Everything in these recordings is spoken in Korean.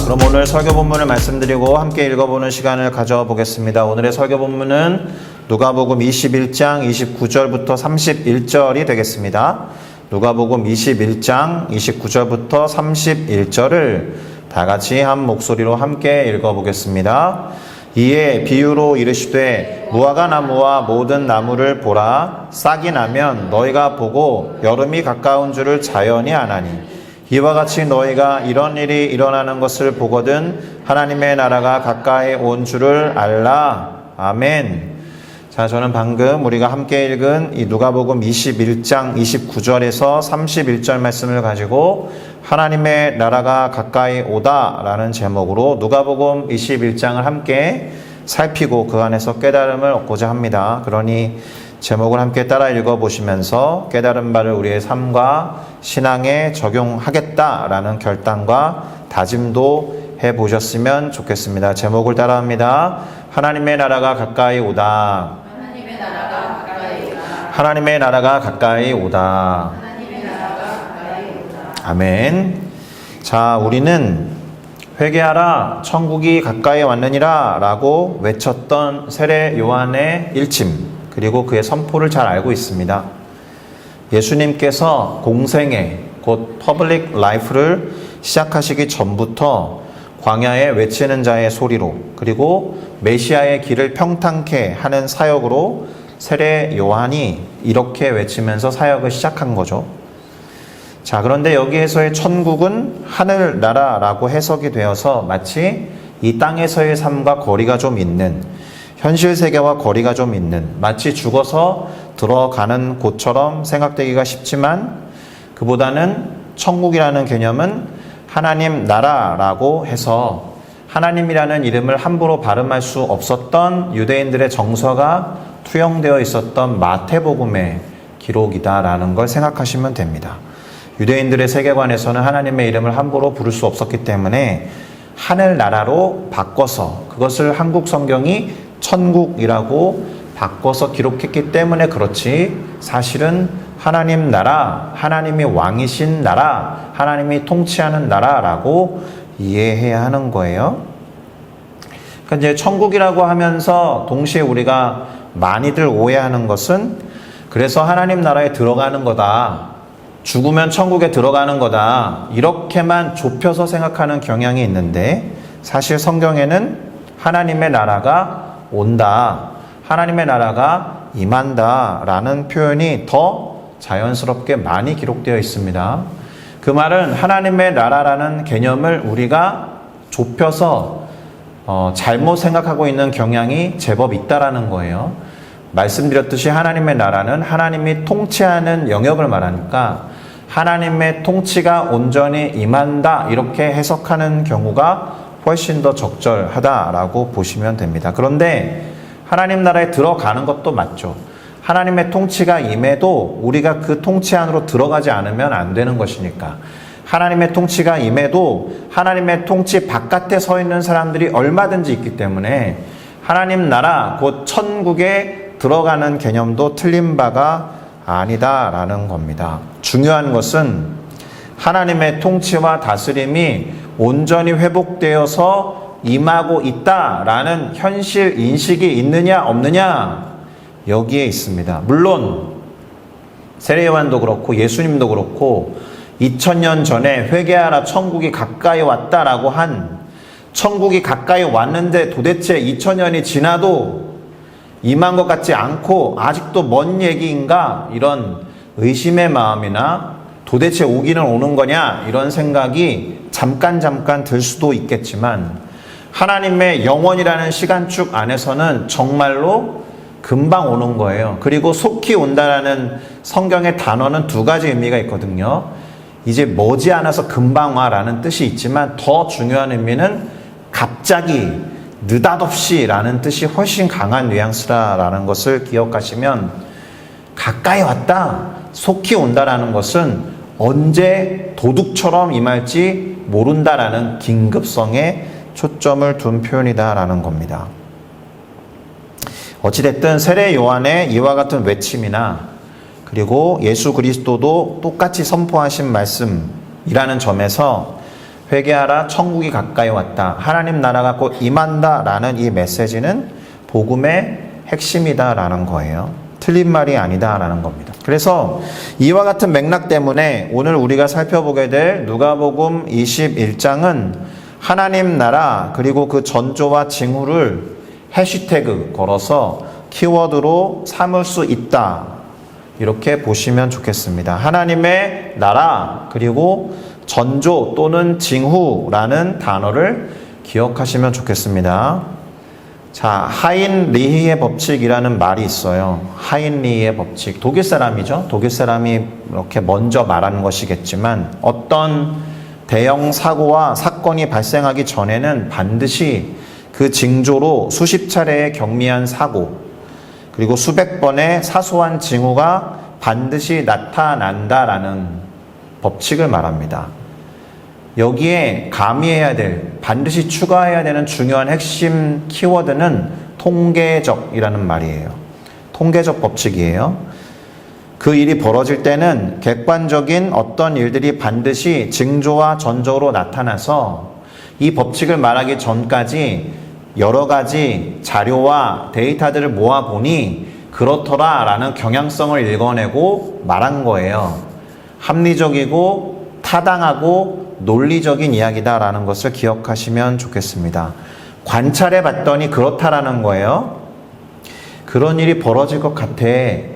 그럼 오늘 설교 본문을 말씀드리고 함께 읽어보는 시간을 가져보겠습니다. 오늘의 설교 본문은 누가복음 21장 29절부터 31절이 되겠습니다. 누가복음 21장 29절부터 31절을 다 같이 한 목소리로 함께 읽어보겠습니다. 이에 비유로 이르시되 무화과 나무와 모든 나무를 보라. 싹이 나면 너희가 보고 여름이 가까운 줄을 자연히 아나니 이와 같이 너희가 이런 일이 일어나는 것을 보거든 하나님의 나라가 가까이 온 줄을 알라. 아멘. 자, 저는 방금 우리가 함께 읽은 이 누가복음 21장 29절에서 31절 말씀을 가지고 하나님의 나라가 가까이 오다 라는 제목으로 누가복음 21장을 함께 살피고 그 안에서 깨달음을 얻고자 합니다. 그러니 제목을 함께 따라 읽어보시면서 깨달은 바를 우리의 삶과 신앙에 적용하겠다라는 결단과 다짐도 해보셨으면 좋겠습니다. 제목을 따라합니다. 하나님의 나라가 가까이 오다. 하나님의 나라가 가까이 오다. 하나님의 나라가 가까이 오다. 하나님의 나라가 가까이 오다. 아멘. 자, 우리는 회개하라 천국이 가까이 왔느니라 라고 외쳤던 세례 요한의 일침 그리고 그의 선포를 잘 알고 있습니다. 예수님께서 공생애 곧 퍼블릭 라이프를 시작하시기 전부터 광야에 외치는 자의 소리로 그리고 메시아의 길을 평탄케 하는 사역으로 세례 요한이 이렇게 외치면서 사역을 시작한 거죠. 자, 그런데 여기에서의 천국은 하늘나라라고 해석이 되어서 마치 이 땅에서의 삶과 거리가 좀 있는 현실 세계와 거리가 좀 있는 마치 죽어서 들어가는 곳처럼 생각되기가 쉽지만 그보다는 천국이라는 개념은 하나님 나라라고 해서 하나님이라는 이름을 함부로 발음할 수 없었던 유대인들의 정서가 투영되어 있었던 마태복음의 기록이다라는 걸 생각하시면 됩니다. 유대인들의 세계관에서는 하나님의 이름을 함부로 부를 수 없었기 때문에 하늘나라로 바꿔서 그것을 한국 성경이 천국이라고 바꿔서 기록했기 때문에 그렇지 사실은 하나님 나라, 하나님이 왕이신 나라, 하나님이 통치하는 나라라고 이해해야 하는 거예요. 그러니까 이제 천국이라고 하면서 동시에 우리가 많이들 오해하는 것은 그래서 하나님 나라에 들어가는 거다. 죽으면 천국에 들어가는 거다. 이렇게만 좁혀서 생각하는 경향이 있는데 사실 성경에는 하나님의 나라가 온다. 하나님의 나라가 임한다. 라는 표현이 더 자연스럽게 많이 기록되어 있습니다. 그 말은 하나님의 나라라는 개념을 우리가 좁혀서 잘못 생각하고 있는 경향이 제법 있다라는 거예요. 말씀드렸듯이 하나님의 나라는 하나님이 통치하는 영역을 말하니까 하나님의 통치가 온전히 임한다 이렇게 해석하는 경우가 훨씬 더 적절하다라고 보시면 됩니다. 그런데 하나님 나라에 들어가는 것도 맞죠. 하나님의 통치가 임해도 우리가 그 통치 안으로 들어가지 않으면 안 되는 것이니까 하나님의 통치가 임해도 하나님의 통치 바깥에 서 있는 사람들이 얼마든지 있기 때문에 하나님 나라 곧 천국에 들어가는 개념도 틀린 바가 아니다라는 겁니다. 중요한 것은 하나님의 통치와 다스림이 온전히 회복되어서 임하고 있다라는 현실 인식이 있느냐 없느냐 여기에 있습니다. 물론 세례 요한도 그렇고 예수님도 그렇고 2000년 전에 회개하라 천국이 가까이 왔다라고 한 천국이 가까이 왔는데 도대체 2000년이 지나도 임한 것 같지 않고 아직도 먼 얘기인가 이런 의심의 마음이나 도대체 오기는 오는 거냐 이런 생각이 잠깐 들 수도 있겠지만 하나님의 영원이라는 시간축 안에서는 정말로 금방 오는 거예요. 그리고 속히 온다라는 성경의 단어는 두 가지 의미가 있거든요. 이제 머지않아서 금방 와라는 뜻이 있지만 더 중요한 의미는 갑자기 느닷없이 라는 뜻이 훨씬 강한 뉘앙스라는 것을 기억하시면 가까이 왔다, 속히 온다라는 것은 언제 도둑처럼 임할지 모른다라는 긴급성에 초점을 둔 표현이다라는 겁니다. 어찌됐든 세례 요한의 이와 같은 외침이나 그리고 예수 그리스도도 똑같이 선포하신 말씀이라는 점에서 회개하라, 천국이 가까이 왔다. 하나님 나라가 곧 임한다라는 이 메시지는 복음의 핵심이다라는 거예요. 틀린 말이 아니다라는 겁니다. 그래서 이와 같은 맥락 때문에 오늘 우리가 살펴보게 될 누가복음 21장은 하나님 나라 그리고 그 전조와 징후를 해시태그 걸어서 키워드로 삼을 수 있다. 이렇게 보시면 좋겠습니다. 하나님의 나라 그리고 전조 또는 징후라는 단어를 기억하시면 좋겠습니다. 자, 하인리히의 법칙이라는 말이 있어요. 하인리히의 법칙. 독일 사람이죠. 독일 사람이 이렇게 먼저 말하는 것이겠지만 어떤 대형 사고와 사건이 발생하기 전에는 반드시 그 징조로 수십 차례의 경미한 사고 그리고 수백 번의 사소한 징후가 반드시 나타난다라는 법칙을 말합니다. 여기에 가미해야 될, 반드시 추가해야 되는 중요한 핵심 키워드는 통계적이라는 말이에요. 통계적 법칙이에요. 그 일이 벌어질 때는 객관적인 어떤 일들이 반드시 징조와 전조로 나타나서 이 법칙을 말하기 전까지 여러 가지 자료와 데이터들을 모아보니 그렇더라라는 경향성을 읽어내고 말한 거예요. 합리적이고 타당하고 논리적인 이야기다라는 것을 기억하시면 좋겠습니다. 관찰해 봤더니 그렇다라는 거예요. 그런 일이 벌어질 것 같아.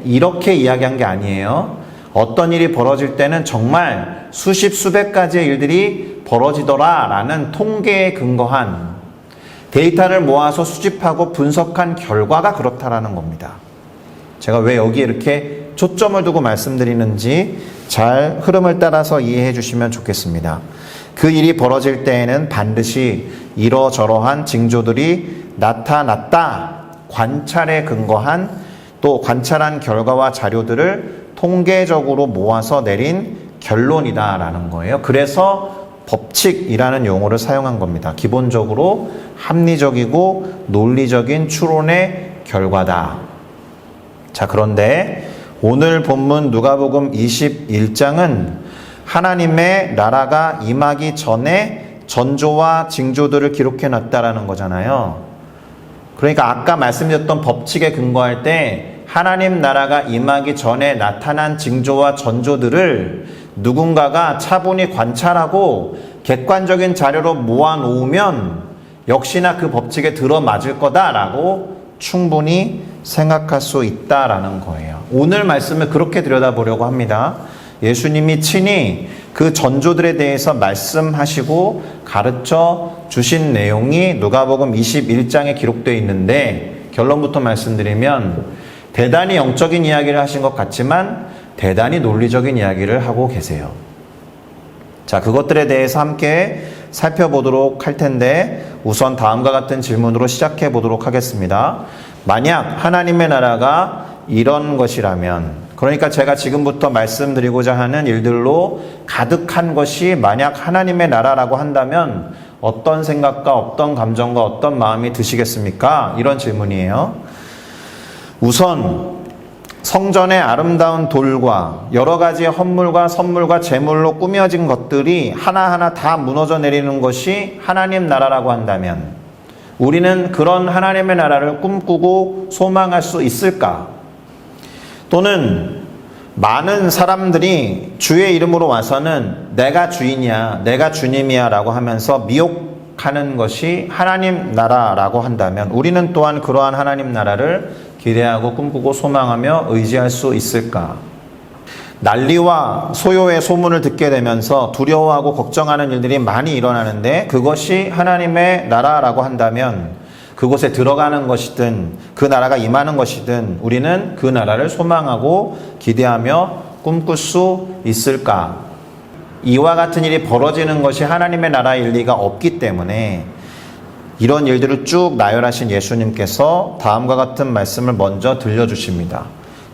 이렇게 이야기한 게 아니에요. 어떤 일이 벌어질 때는 정말 수십 수백 가지의 일들이 벌어지더라라는 통계에 근거한 데이터를 모아서 수집하고 분석한 결과가 그렇다라는 겁니다. 제가 왜 여기에 이렇게 초점을 두고 말씀드리는지 잘 흐름을 따라서 이해해 주시면 좋겠습니다. 그 일이 벌어질 때에는 반드시 이러저러한 징조들이 나타났다. 관찰에 근거한 또 관찰한 결과와 자료들을 통계적으로 모아서 내린 결론이다라는 거예요. 그래서 법칙이라는 용어를 사용한 겁니다. 기본적으로 합리적이고 논리적인 추론의 결과다. 자, 그런데 오늘 본문 누가복음 21장은 하나님의 나라가 임하기 전에 전조와 징조들을 기록해 놨다라는 거잖아요. 그러니까 아까 말씀드렸던 법칙에 근거할 때 하나님 나라가 임하기 전에 나타난 징조와 전조들을 누군가가 차분히 관찰하고 객관적인 자료로 모아놓으면 역시나 그 법칙에 들어맞을 거다라고 충분히 생각할 수 있다라는 거예요. 오늘 말씀을 그렇게 들여다보려고 합니다. 예수님이 친히 그 전조들에 대해서 말씀하시고 가르쳐 주신 내용이 누가복음 21장에 기록되어 있는데 결론부터 말씀드리면 대단히 영적인 이야기를 하신 것 같지만 대단히 논리적인 이야기를 하고 계세요. 자, 그것들에 대해서 함께 살펴보도록 할 텐데 우선 다음과 같은 질문으로 시작해 보도록 하겠습니다. 만약 하나님의 나라가 이런 것이라면, 그러니까 제가 지금부터 말씀드리고자 하는 일들로 가득한 것이 만약 하나님의 나라라고 한다면 어떤 생각과 어떤 감정과 어떤 마음이 드시겠습니까? 이런 질문이에요. 우선 성전의 아름다운 돌과 여러 가지의 헌물과 선물과 제물로 꾸며진 것들이 하나하나 다 무너져 내리는 것이 하나님 나라라고 한다면 우리는 그런 하나님의 나라를 꿈꾸고 소망할 수 있을까? 또는 많은 사람들이 주의 이름으로 와서는 내가 주인이야, 내가 주님이야 라고 하면서 미혹하는 것이 하나님 나라라고 한다면 우리는 또한 그러한 하나님 나라를 기대하고 꿈꾸고 소망하며 의지할 수 있을까? 난리와 소요의 소문을 듣게 되면서 두려워하고 걱정하는 일들이 많이 일어나는데 그것이 하나님의 나라라고 한다면 그곳에 들어가는 것이든 그 나라가 임하는 것이든 우리는 그 나라를 소망하고 기대하며 꿈꿀 수 있을까? 이와 같은 일이 벌어지는 것이 하나님의 나라일 리가 없기 때문에 이런 일들을 쭉 나열하신 예수님께서 다음과 같은 말씀을 먼저 들려주십니다.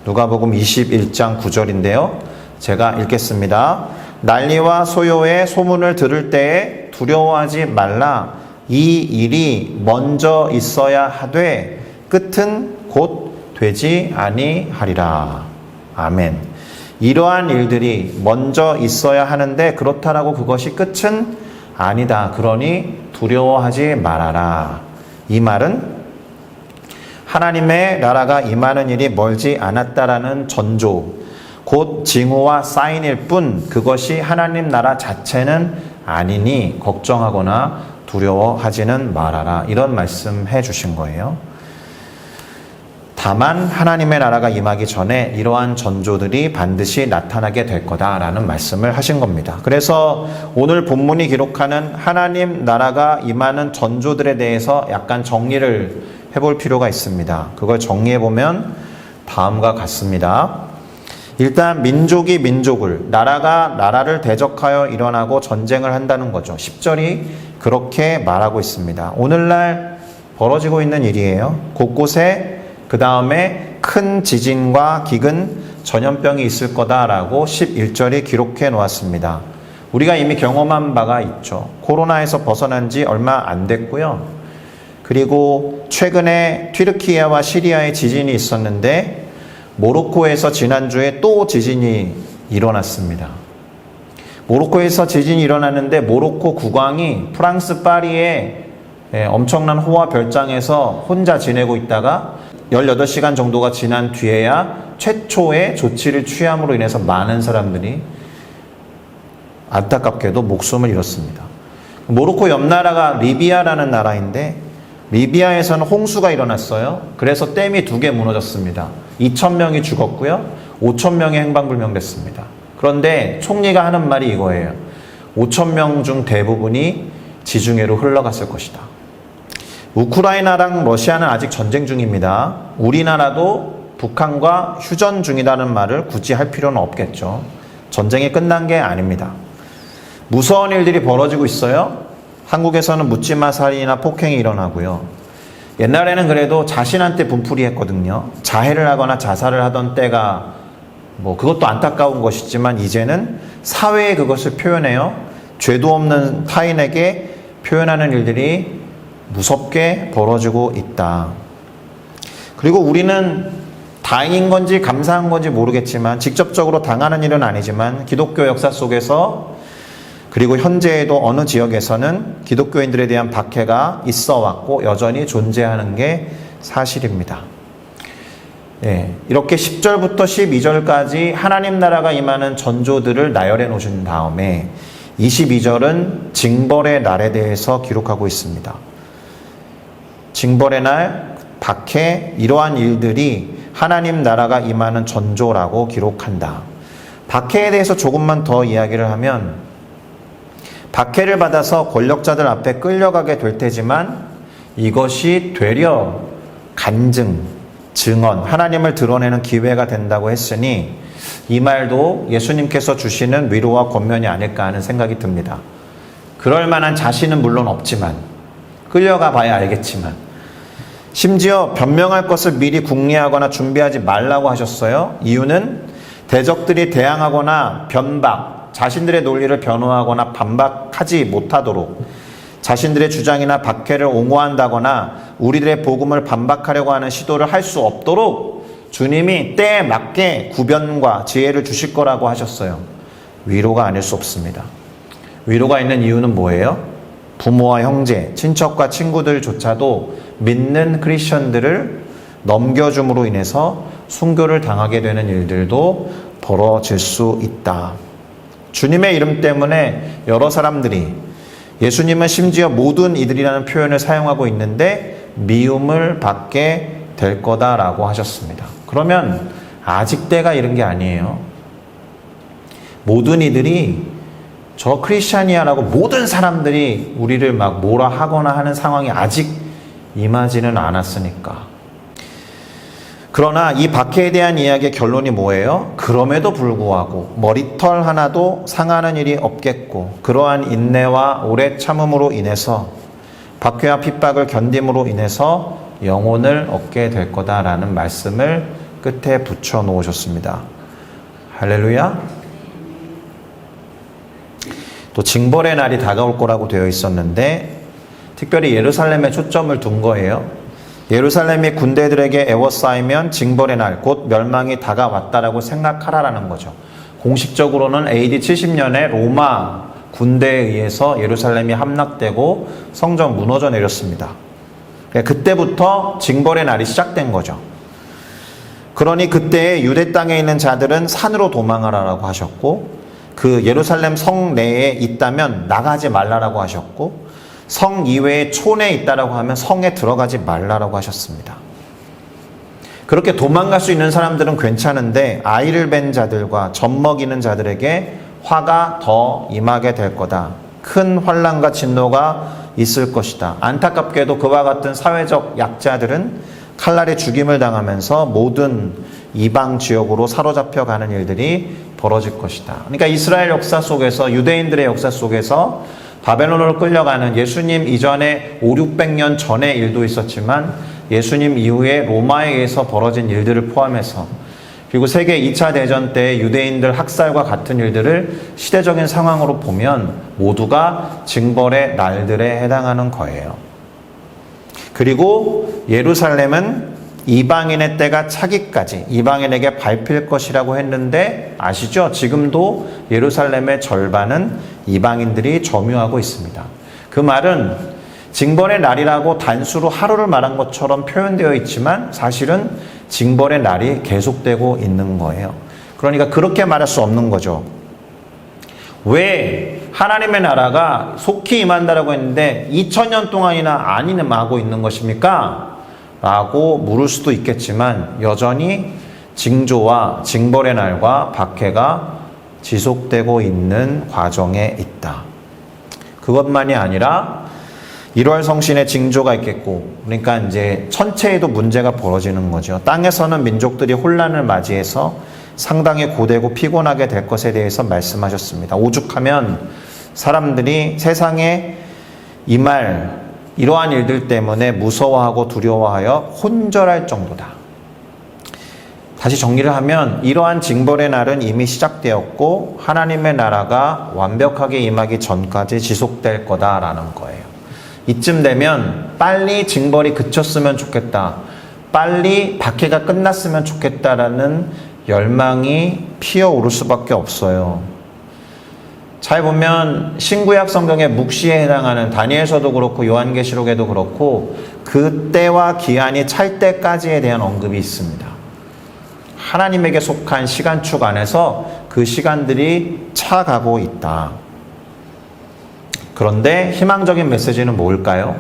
누가복음 21장 9절인데요. 제가 읽겠습니다. 난리와 소요의 소문을 들을 때에 두려워하지 말라. 이 일이 먼저 있어야 하되 끝은 곧 되지 아니하리라. 아멘. 이러한 일들이 먼저 있어야 하는데 그렇다라고 그것이 끝은 아니다. 그러니 두려워하지 말아라. 이 말은 하나님의 나라가 임하는 일이 멀지 않았다라는 전조, 곧 징후와 사인일 뿐 그것이 하나님 나라 자체는 아니니 걱정하거나 두려워하지는 말아라. 이런 말씀해 주신 거예요. 다만 하나님의 나라가 임하기 전에 이러한 전조들이 반드시 나타나게 될 거다라는 말씀을 하신 겁니다. 그래서 오늘 본문이 기록하는 하나님 나라가 임하는 전조들에 대해서 약간 정리를 해볼 필요가 있습니다. 그걸 정리해보면 다음과 같습니다. 일단 민족이 민족을, 나라가 나라를 대적하여 일어나고 전쟁을 한다는 거죠. 10절이 그렇게 말하고 있습니다. 오늘날 벌어지고 있는 일이에요. 곳곳에 그 다음에 큰 지진과 기근, 전염병이 있을 거다라고 11절이 기록해 놓았습니다. 우리가 이미 경험한 바가 있죠. 코로나에서 벗어난 지 얼마 안 됐고요. 그리고 최근에 튀르키예와 시리아에 지진이 있었는데 모로코에서 지난주에 또 지진이 일어났습니다. 모로코에서 지진이 일어났는데 모로코 국왕이 프랑스 파리에 엄청난 호화 별장에서 혼자 지내고 있다가 18시간 정도가 지난 뒤에야 최초의 조치를 취함으로 인해서 많은 사람들이 안타깝게도 목숨을 잃었습니다. 모로코 옆 나라가 리비아라는 나라인데 리비아에서는 홍수가 일어났어요. 그래서 댐이 2개 무너졌습니다. 2,000명이 죽었고요. 5,000명이 행방불명됐습니다. 그런데 총리가 하는 말이 이거예요. 5,000명 중 대부분이 지중해로 흘러갔을 것이다. 우크라이나랑 러시아는 아직 전쟁 중입니다. 우리나라도 북한과 휴전 중이라는 말을 굳이 할 필요는 없겠죠. 전쟁이 끝난 게 아닙니다. 무서운 일들이 벌어지고 있어요. 한국에서는 묻지마 살인이나 폭행이 일어나고요. 옛날에는 그래도 자신한테 분풀이 했거든요. 자해를 하거나 자살을 하던 때가 그것도 안타까운 것이지만 이제는 사회에 그것을 표현해요. 죄도 없는 타인에게 표현하는 일들이 무섭게 벌어지고 있다. 그리고 우리는 다행인 건지 감사한 건지 모르겠지만 직접적으로 당하는 일은 아니지만 기독교 역사 속에서 그리고 현재에도 어느 지역에서는 기독교인들에 대한 박해가 있어 왔고 여전히 존재하는 게 사실입니다. 이렇게 10절부터 12절까지 하나님 나라가 임하는 전조들을 나열해 놓으신 다음에 22절은 징벌의 날에 대해서 기록하고 있습니다. 징벌의 날, 박해, 이러한 일들이 하나님 나라가 임하는 전조라고 기록한다. 박해에 대해서 조금만 더 이야기를 하면 박해를 받아서 권력자들 앞에 끌려가게 될 테지만 이것이 되려 간증, 증언, 하나님을 드러내는 기회가 된다고 했으니 이 말도 예수님께서 주시는 위로와 권면이 아닐까 하는 생각이 듭니다. 그럴 만한 자신은 물론 없지만 끌려가 봐야 알겠지만 심지어 변명할 것을 미리 궁리하거나 준비하지 말라고 하셨어요. 이유는 대적들이 대항하거나 변박, 자신들의 논리를 변호하거나 반박하지 못하도록 자신들의 주장이나 박해를 옹호한다거나 우리들의 복음을 반박하려고 하는 시도를 할 수 없도록 주님이 때에 맞게 구변과 지혜를 주실 거라고 하셨어요. 위로가 아닐 수 없습니다. 위로가 있는 이유는 뭐예요? 부모와 형제, 친척과 친구들조차도 믿는 크리스천들을 넘겨줌으로 인해서 순교를 당하게 되는 일들도 벌어질 수 있다. 주님의 이름 때문에 여러 사람들이, 예수님은 심지어 모든 이들이라는 표현을 사용하고 있는데 미움을 받게 될 거다라고 하셨습니다. 그러면 아직 때가 이른 게 아니에요. 모든 이들이 저 크리스찬이야라고 모든 사람들이 우리를 막 뭐라 하거나 하는 상황이 아직 임하지는 않았으니까. 그러나 이 박해에 대한 이야기의 결론이 뭐예요? 그럼에도 불구하고 머리털 하나도 상하는 일이 없겠고 그러한 인내와 오래 참음으로 인해서 박해와 핍박을 견딤으로 인해서 영혼을 얻게 될 거다라는 말씀을 끝에 붙여 놓으셨습니다. 할렐루야. 또 징벌의 날이 다가올 거라고 되어 있었는데 특별히 예루살렘에 초점을 둔 거예요. 예루살렘이 군대들에게 에워싸이면 징벌의 날, 곧 멸망이 다가왔다라고 생각하라라는 거죠. 공식적으로는 AD 70년에 로마 군대에 의해서 예루살렘이 함락되고 성전 무너져 내렸습니다. 그때부터 징벌의 날이 시작된 거죠. 그러니 그때 유대 땅에 있는 자들은 산으로 도망하라라고 하셨고, 그 예루살렘 성 내에 있다면 나가지 말라라고 하셨고, 성 이외에 촌에 있다라고 하면 성에 들어가지 말라라고 하셨습니다. 그렇게 도망갈 수 있는 사람들은 괜찮은데 아이를 뵌 자들과 젖 먹이는 자들에게 화가 더 임하게 될 거다. 큰 환난과 진노가 있을 것이다. 안타깝게도 그와 같은 사회적 약자들은 칼날에 죽임을 당하면서 모든 이방 지역으로 사로잡혀 가는 일들이 벌어질 것이다. 그러니까 이스라엘 역사 속에서, 유대인들의 역사 속에서 바벨론으로 끌려가는 예수님 이전에 500~600년 전의 일도 있었지만 예수님 이후에 로마에 의해서 벌어진 일들을 포함해서, 그리고 세계 2차 대전 때 유대인들 학살과 같은 일들을 시대적인 상황으로 보면 모두가 징벌의 날들에 해당하는 거예요. 그리고 예루살렘은 이방인의 때가 차기까지 이방인에게 밟힐 것이라고 했는데 아시죠? 지금도 예루살렘의 절반은 이방인들이 점유하고 있습니다. 그 말은 징벌의 날이라고 단수로 하루를 말한 것처럼 표현되어 있지만 사실은 징벌의 날이 계속되고 있는 거예요. 그러니까 그렇게 말할 수 없는 거죠. 왜 하나님의 나라가 속히 임한다라고 했는데 2000년 동안이나 안 임하고 있는 것입니까? 라고 물을 수도 있겠지만 여전히 징조와 징벌의 날과 박해가 지속되고 있는 과정에 있다. 그것만이 아니라 1월 성신의 징조가 있겠고, 그러니까 이제 천체에도 문제가 벌어지는 거죠. 땅에서는 민족들이 혼란을 맞이해서 상당히 고되고 피곤하게 될 것에 대해서 말씀하셨습니다. 오죽하면 사람들이 세상에 임할 이러한 일들 때문에 무서워하고 두려워하여 혼절할 정도다. 다시 정리를 하면 이러한 징벌의 날은 이미 시작되었고 하나님의 나라가 완벽하게 임하기 전까지 지속될 거다라는 거예요. 이쯤 되면 빨리 징벌이 그쳤으면 좋겠다, 빨리 박해가 끝났으면 좋겠다라는 열망이 피어오를 수밖에 없어요. 잘 보면 신구약 성경의 묵시에 해당하는 다니엘서도 그렇고 요한계시록에도 그렇고 그 때와 기한이 찰 때까지에 대한 언급이 있습니다. 하나님에게 속한 시간축 안에서 그 시간들이 차가고 있다. 그런데 희망적인 메시지는 뭘까요?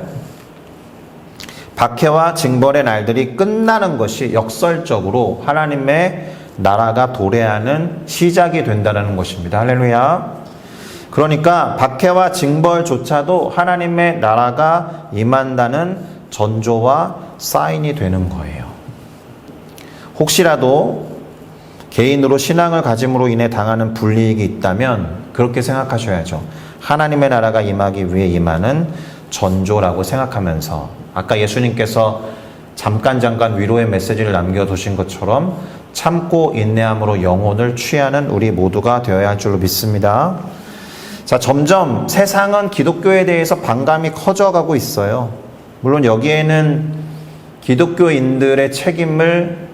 박해와 징벌의 날들이 끝나는 것이 역설적으로 하나님의 나라가 도래하는 시작이 된다는 것입니다. 할렐루야. 그러니까 박해와 징벌조차도 하나님의 나라가 임한다는 전조와 사인이 되는 거예요. 혹시라도 개인으로 신앙을 가짐으로 인해 당하는 불이익이 있다면 그렇게 생각하셔야죠. 하나님의 나라가 임하기 위해 임하는 전조라고 생각하면서, 아까 예수님께서 잠깐 위로의 메시지를 남겨두신 것처럼 참고 인내함으로 영혼을 취하는 우리 모두가 되어야 할 줄로 믿습니다. 자, 점점 세상은 기독교에 대해서 반감이 커져가고 있어요. 물론 여기에는 기독교인들의 책임을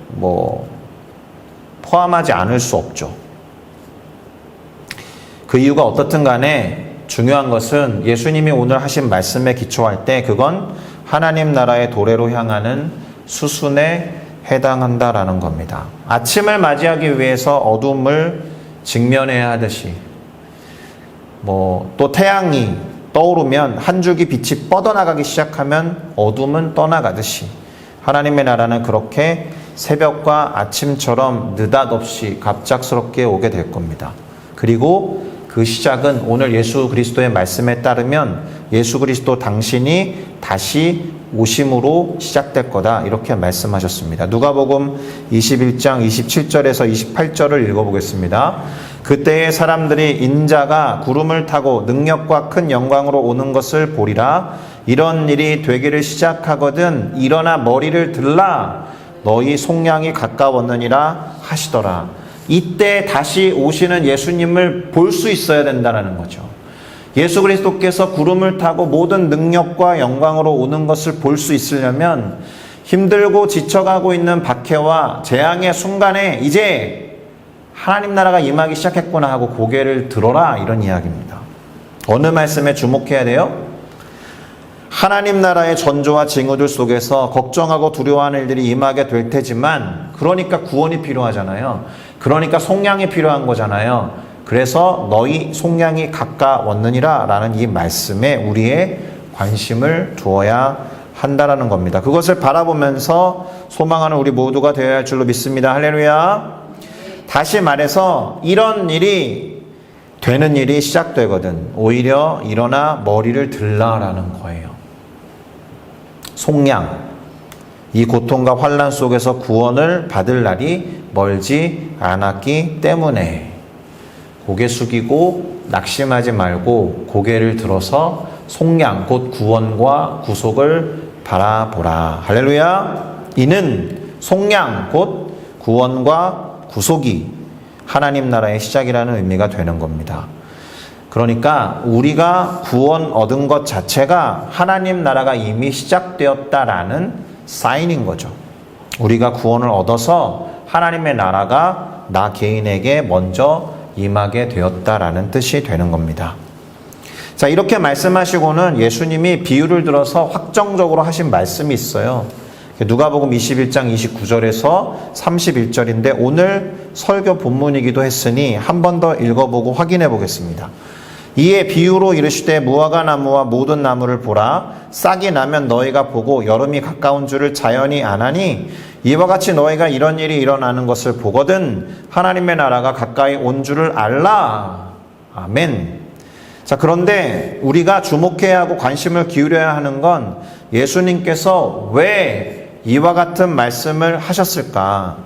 포함하지 않을 수 없죠. 그 이유가 어떻든 간에 중요한 것은 예수님이 오늘 하신 말씀에 기초할 때 그건 하나님 나라의 도래로 향하는 수순에 해당한다라는 겁니다. 아침을 맞이하기 위해서 어둠을 직면해야 하듯이, 또 태양이 떠오르면 한 줄기 빛이 뻗어나가기 시작하면 어둠은 떠나가듯이 하나님의 나라는 그렇게 새벽과 아침처럼 느닷없이 갑작스럽게 오게 될 겁니다. 그리고 그 시작은 오늘 예수 그리스도의 말씀에 따르면 예수 그리스도 당신이 다시 오심으로 시작될 거다, 이렇게 말씀하셨습니다. 누가복음 21장 27절에서 28절을 읽어보겠습니다. 그때의 사람들이 인자가 구름을 타고 능력과 큰 영광으로 오는 것을 보리라. 이런 일이 되기를 시작하거든 일어나 머리를 들라, 너희 속량이 가까웠느니라 하시더라. 이때 다시 오시는 예수님을 볼 수 있어야 된다는 거죠. 예수 그리스도께서 구름을 타고 모든 능력과 영광으로 오는 것을 볼 수 있으려면 힘들고 지쳐가고 있는 박해와 재앙의 순간에 이제 하나님 나라가 임하기 시작했구나 하고 고개를 들어라, 이런 이야기입니다. 어느 말씀에 주목해야 돼요? 하나님 나라의 전조와 징후들 속에서 걱정하고 두려워하는 일들이 임하게 될 테지만, 그러니까 구원이 필요하잖아요. 그러니까 속량이 필요한 거잖아요. 그래서 너희 속량이 가까웠느니라 라는 이 말씀에 우리의 관심을 두어야 한다라는 겁니다. 그것을 바라보면서 소망하는 우리 모두가 되어야 할 줄로 믿습니다. 할렐루야. 다시 말해서 이런 일이 되는 일이 시작되거든 오히려 일어나 머리를 들라라는 거예요. 속량, 이 고통과 환난 속에서 구원을 받을 날이 멀지 않았기 때문에 고개 숙이고 낙심하지 말고 고개를 들어서 속량, 곧 구원과 구속을 바라보라. 할렐루야. 이는 속량, 곧 구원과 구속이 하나님 나라의 시작이라는 의미가 되는 겁니다. 그러니까 우리가 구원 얻은 것 자체가 하나님 나라가 이미 시작되었다라는 사인인 거죠. 우리가 구원을 얻어서 하나님의 나라가 나 개인에게 먼저 임하게 되었다라는 뜻이 되는 겁니다. 자, 이렇게 말씀하시고는 예수님이 비유를 들어서 확정적으로 하신 말씀이 있어요. 누가복음 21장 29절에서 31절인데 오늘 설교 본문이기도 했으니 한 번 더 읽어보고 확인해 보겠습니다. 이에 비유로 이르시되 무화과 나무와 모든 나무를 보라. 싹이 나면 너희가 보고 여름이 가까운 줄을 자연히 아나니 이와 같이 너희가 이런 일이 일어나는 것을 보거든 하나님의 나라가 가까이 온 줄을 알라. 아멘. 자, 그런데 우리가 주목해야 하고 관심을 기울여야 하는 건 예수님께서 왜 이와 같은 말씀을 하셨을까?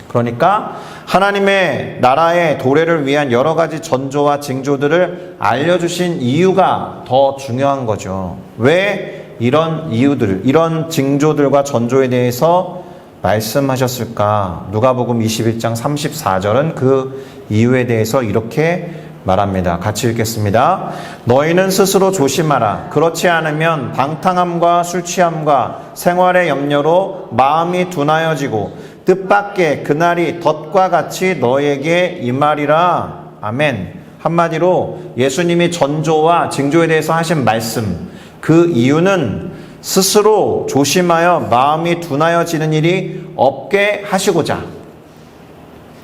그러니까 하나님의 나라의 도래를 위한 여러 가지 전조와 징조들을 알려주신 이유가 더 중요한 거죠. 왜 이런 이유들, 이런 징조들과 전조에 대해서 말씀하셨을까? 누가복음 21장 34절은 그 이유에 대해서 이렇게 말합니다. 같이 읽겠습니다. 너희는 스스로 조심하라. 그렇지 않으면 방탕함과 술 취함과 생활의 염려로 마음이 둔하여지고 뜻밖의 그날이 덫과 같이 너에게 임하리라. 아멘. 한마디로 예수님이 전조와 징조에 대해서 하신 말씀, 그 이유는 스스로 조심하여 마음이 둔하여지는 일이 없게 하시고자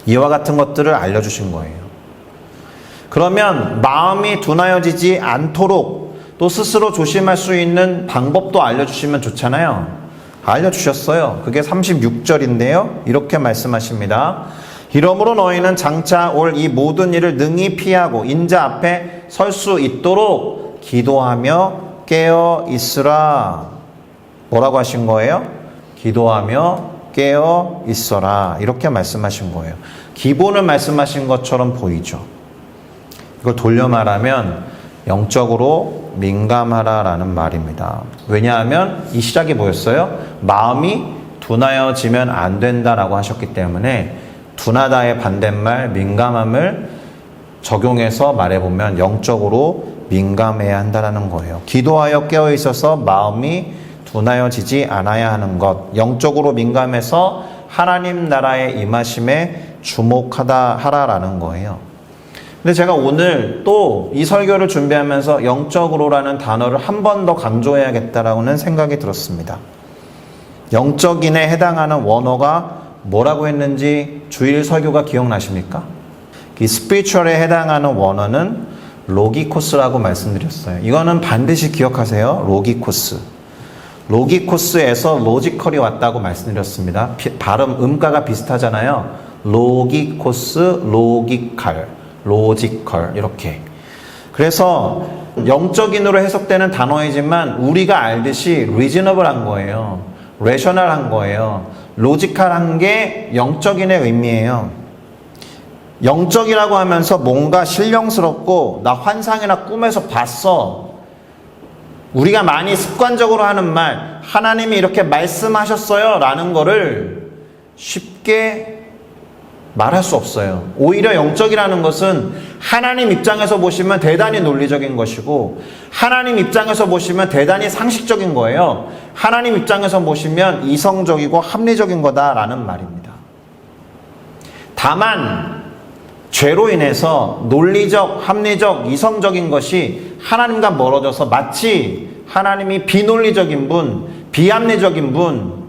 이와 같은 것들을 알려주신 거예요. 그러면 마음이 둔하여지지 않도록 또 스스로 조심할 수 있는 방법도 알려주시면 좋잖아요. 알려주셨어요. 그게 36절인데요. 이렇게 말씀하십니다. 이러므로 너희는 장차 올 이 모든 일을 능히 피하고 인자 앞에 설 수 있도록 기도하며 깨어 있으라. 뭐라고 하신 거예요? 기도하며 깨어 있어라. 이렇게 말씀하신 거예요. 기본을 말씀하신 것처럼 보이죠. 이걸 돌려 말하면 영적으로 민감하라라는 말입니다. 왜냐하면 이 시작이 뭐였어요? 마음이 둔하여지면 안 된다라고 하셨기 때문에 둔하다의 반대말 민감함을 적용해서 말해보면 영적으로 민감해야 한다는 거예요. 기도하여 깨어 있어서 마음이 둔하여지지 않아야 하는 것, 영적으로 민감해서 하나님 나라의 임하심에 주목하라라는 거예요. 근데 제가 오늘 또 이 설교를 준비하면서 영적으로라는 단어를 한 번 더 강조해야겠다라는 생각이 들었습니다. 영적인에 해당하는 원어가 뭐라고 했는지 주일 설교가 기억나십니까? 이 스피리추얼에 해당하는 원어는 로기코스라고 말씀드렸어요. 이거는 반드시 기억하세요. 로기코스. 로기코스에서 로지컬이 왔다고 말씀드렸습니다. 발음, 음가가 비슷하잖아요. 로기코스, 로기칼, 로지컬 이렇게. 그래서 영적인으로 해석되는 단어이지만 우리가 알듯이 리즈너블한 거예요. 레셔널한 거예요. 로지컬한 게 영적인의 의미예요. 영적이라고 하면서 뭔가 신령스럽고 나 환상이나 꿈에서 봤어. 우리가 많이 습관적으로 하는 말, 하나님이 이렇게 말씀하셨어요 라는 거를 쉽게 말할 수 없어요. 오히려 영적이라는 것은 하나님 입장에서 보시면 대단히 논리적인 것이고 하나님 입장에서 보시면 대단히 상식적인 거예요. 하나님 입장에서 보시면 이성적이고 합리적인 거다라는 말입니다. 다만 죄로 인해서 논리적, 합리적, 이성적인 것이 하나님과 멀어져서 마치 하나님이 비논리적인 분, 비합리적인 분,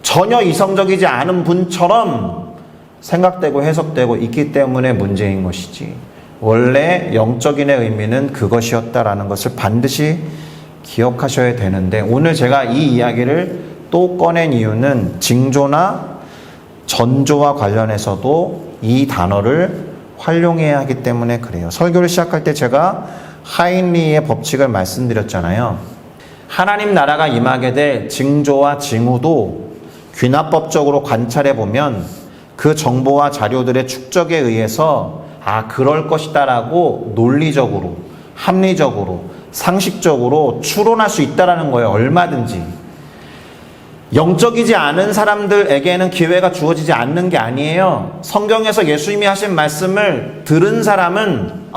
전혀 이성적이지 않은 분처럼 생각되고 해석되고 있기 때문에 문제인 것이지, 원래 영적인의 의미는 그것이었다라는 것을 반드시 기억하셔야 되는데, 오늘 제가 이 이야기를 또 꺼낸 이유는 징조나 전조와 관련해서도 이 단어를 활용해야 하기 때문에 그래요. 설교를 시작할 때 제가 하인리의 법칙을 말씀드렸잖아요. 하나님 나라가 임하게 될 징조와 징후도 귀납법적으로 관찰해 보면 그 정보와 자료들의 축적에 의해서 그럴 것이다라고 논리적으로, 합리적으로, 상식적으로 추론할 수 있다라는 거예요. 얼마든지. 영적이지 않은 사람들에게는 기회가 주어지지 않는 게 아니에요. 성경에서 예수님이 하신 말씀을 들은 사람은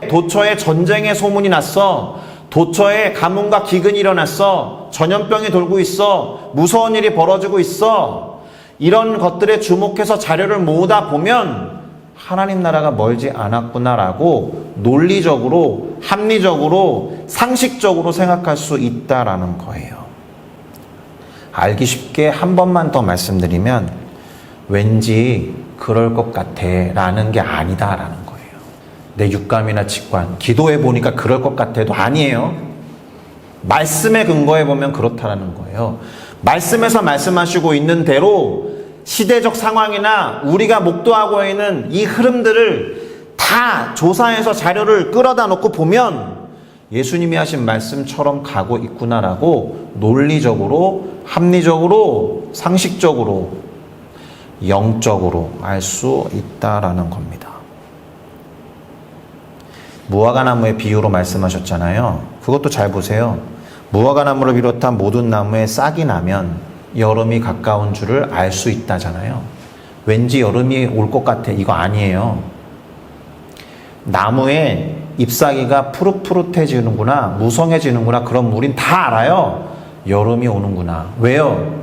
도처에 전쟁의 소문이 났어, 도처에 가뭄과 기근이 일어났어, 전염병이 돌고 있어, 무서운 일이 벌어지고 있어, 이런 것들에 주목해서 자료를 모으다 보면 하나님 나라가 멀지 않았구나라고 논리적으로, 합리적으로, 상식적으로 생각할 수 있다라는 거예요. 알기 쉽게 한 번만 더 말씀드리면, 왠지 그럴 것 같아 라는 게 아니다라는 거예요. 내 육감이나 직관, 기도해 보니까 그럴 것 같아도 아니에요. 말씀에 근거해 보면 그렇다라는 거예요. 말씀에서 말씀하시고 있는 대로 시대적 상황이나 우리가 목도하고 있는 이 흐름들을 다 조사해서 자료를 끌어다 놓고 보면 예수님이 하신 말씀처럼 가고 있구나라고 논리적으로, 합리적으로, 상식적으로, 영적으로 알 수 있다라는 겁니다. 무화과나무의 비유로 말씀하셨잖아요. 그것도 잘 보세요. 무화과나무를 비롯한 모든 나무에 싹이 나면 여름이 가까운 줄을 알 수 있다잖아요. 왠지 여름이 올 것 같아, 이거 아니에요. 나무에 잎사귀가 푸릇푸릇해지는구나, 무성해지는구나, 그럼 우린 다 알아요. 여름이 오는구나. 왜요?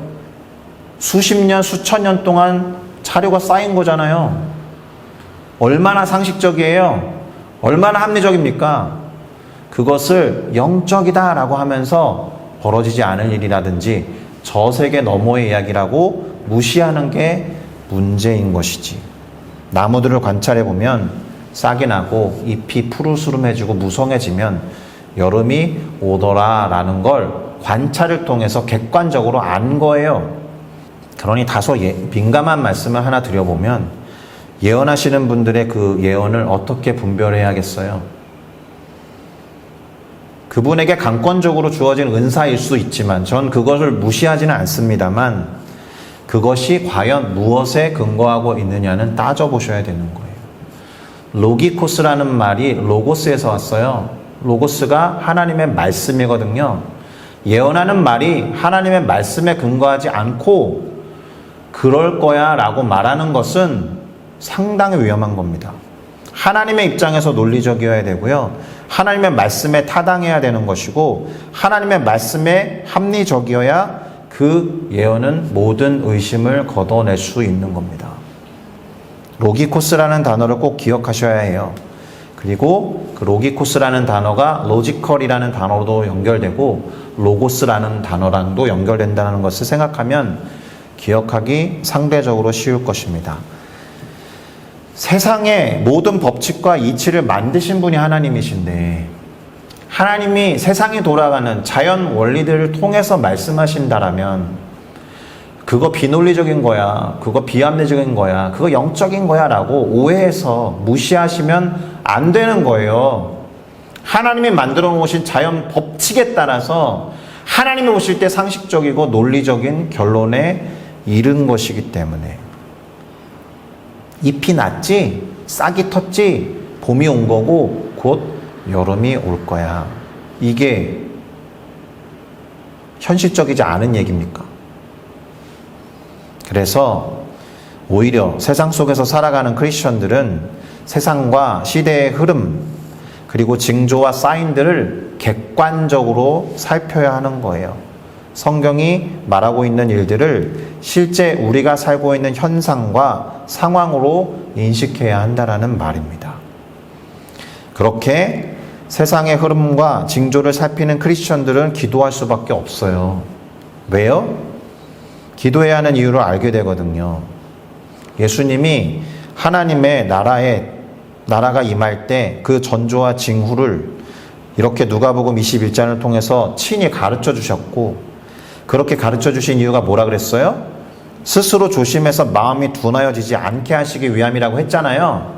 수십 년, 수천 년 동안 자료가 쌓인 거잖아요. 얼마나 상식적이에요? 얼마나 합리적입니까? 그것을 영적이다라고 하면서 벌어지지 않을 일이라든지 저 세계 너머의 이야기라고 무시하는 게 문제인 것이지. 나무들을 관찰해 보면 싹이 나고 잎이 푸르스름해지고 무성해지면 여름이 오더라라는 걸 관찰을 통해서 객관적으로 안 거예요. 그러니 다소 민감한 말씀을 하나 드려보면, 예언하시는 분들의 그 예언을 어떻게 분별해야겠어요? 그분에게 강권적으로 주어진 은사일 수 있지만 전 그것을 무시하지는 않습니다만, 그것이 과연 무엇에 근거하고 있느냐는 따져보셔야 되는 거예요. 로기코스라는 말이 로고스에서 왔어요. 로고스가 하나님의 말씀이거든요. 예언하는 말이 하나님의 말씀에 근거하지 않고 그럴 거야 라고 말하는 것은 상당히 위험한 겁니다. 하나님의 입장에서 논리적이어야 되고요. 하나님의 말씀에 타당해야 되는 것이고, 하나님의 말씀에 합리적이어야 그 예언은 모든 의심을 걷어낼 수 있는 겁니다. 로기코스라는 단어를 꼭 기억하셔야 해요. 그리고 그 로기코스라는 단어가 로지컬이라는 단어로도 연결되고 로고스라는 단어랑도 연결된다는 것을 생각하면 기억하기 상대적으로 쉬울 것입니다. 세상의 모든 법칙과 이치를 만드신 분이 하나님이신데, 하나님이 세상이 돌아가는 자연 원리들을 통해서 말씀하신다라면 그거 비논리적인 거야, 그거 비합리적인 거야, 그거 영적인 거야 라고 오해해서 무시하시면 안 되는 거예요. 하나님이 만들어 놓으신 자연 법칙에 따라서 하나님이 오실 때 상식적이고 논리적인 결론에 이른 것이기 때문에, 잎이 났지, 싹이 텄지, 봄이 온 거고 곧 여름이 올 거야. 이게 현실적이지 않은 얘기입니까? 그래서 오히려 세상 속에서 살아가는 크리스천들은 세상과 시대의 흐름, 그리고 징조와 사인들을 객관적으로 살펴야 하는 거예요. 성경이 말하고 있는 일들을 실제 우리가 살고 있는 현상과 상황으로 인식해야 한다라는 말입니다. 그렇게 세상의 흐름과 징조를 살피는 크리스천들은 기도할 수밖에 없어요. 왜요? 기도해야 하는 이유를 알게 되거든요. 예수님이 하나님의 나라가 임할 때 그 전조와 징후를 이렇게 누가복음 21장을 통해서 친히 가르쳐 주셨고, 그렇게 가르쳐 주신 이유가 뭐라 그랬어요? 스스로 조심해서 마음이 둔하여지지 않게 하시기 위함이라고 했잖아요.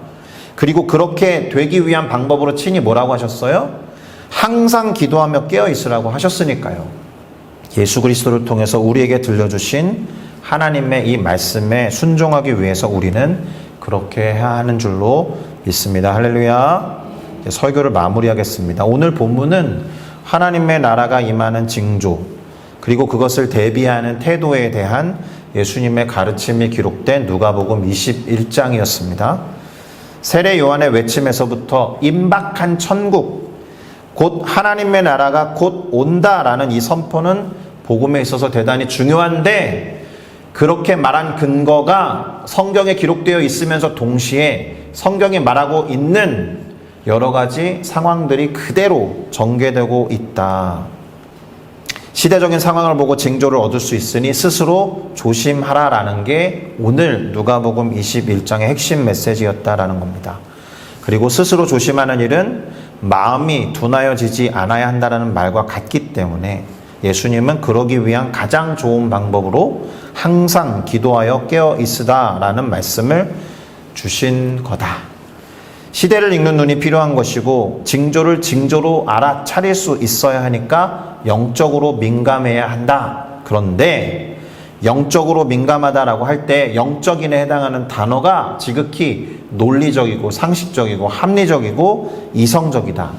그리고 그렇게 되기 위한 방법으로 친히 뭐라고 하셨어요? 항상 기도하며 깨어 있으라고 하셨으니까요. 예수 그리스도를 통해서 우리에게 들려주신 하나님의 이 말씀에 순종하기 위해서 우리는 그렇게 해야 하는 줄로 믿습니다. 할렐루야. 설교를 마무리하겠습니다. 오늘 본문은 하나님의 나라가 임하는 징조, 그리고 그것을 대비하는 태도에 대한 예수님의 가르침이 기록된 누가복음 21장이었습니다. 세례 요한의 외침에서부터 임박한 천국, 곧 하나님의 나라가 곧 온다라는 이 선포는 복음에 있어서 대단히 중요한데, 그렇게 말한 근거가 성경에 기록되어 있으면서 동시에 성경이 말하고 있는 여러 가지 상황들이 그대로 전개되고 있다. 시대적인 상황을 보고 징조를 얻을 수 있으니 스스로 조심하라라는 게 오늘 누가복음 21장의 핵심 메시지였다라는 겁니다. 그리고 스스로 조심하는 일은 마음이 둔하여지지 않아야 한다는 말과 같기 때문에 예수님은 그러기 위한 가장 좋은 방법으로 항상 기도하여 깨어 있으다라는 말씀을 주신 거다. 시대를 읽는 눈이 필요한 것이고, 징조를 징조로 알아차릴 수 있어야 하니까 영적으로 민감해야 한다. 그런데 영적으로 민감하다라고 할 때 영적인에 해당하는 단어가 지극히 논리적이고 상식적이고 합리적이고 이성적이다.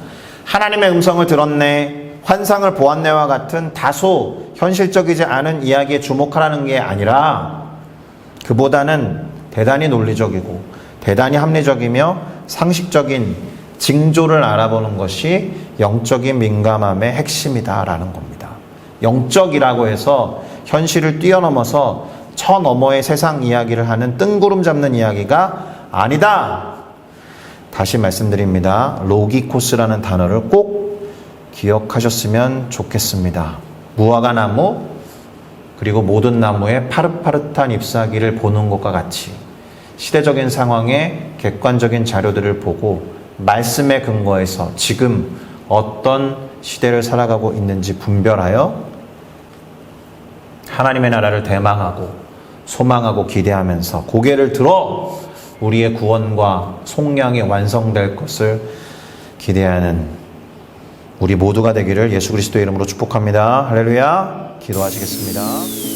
하나님의 음성을 들었네, 환상을 보았네와 같은 다소 현실적이지 않은 이야기에 주목하라는 게 아니라, 그보다는 대단히 논리적이고 대단히 합리적이며 상식적인 징조를 알아보는 것이 영적인 민감함의 핵심이다라는 겁니다. 영적이라고 해서 현실을 뛰어넘어서 저 너머의 세상 이야기를 하는 뜬구름 잡는 이야기가 아니다. 다시 말씀드립니다. 로기코스라는 단어를 꼭 기억하셨으면 좋겠습니다. 무화과 나무, 그리고 모든 나무의 파릇파릇한 잎사귀를 보는 것과 같이 시대적인 상황에 객관적인 자료들을 보고 말씀에 근거해서 지금 어떤 시대를 살아가고 있는지 분별하여 하나님의 나라를 대망하고 소망하고 기대하면서 고개를 들어 우리의 구원과 속량이 완성될 것을 기대하는 우리 모두가 되기를 예수 그리스도의 이름으로 축복합니다. 할렐루야. 기도하시겠습니다.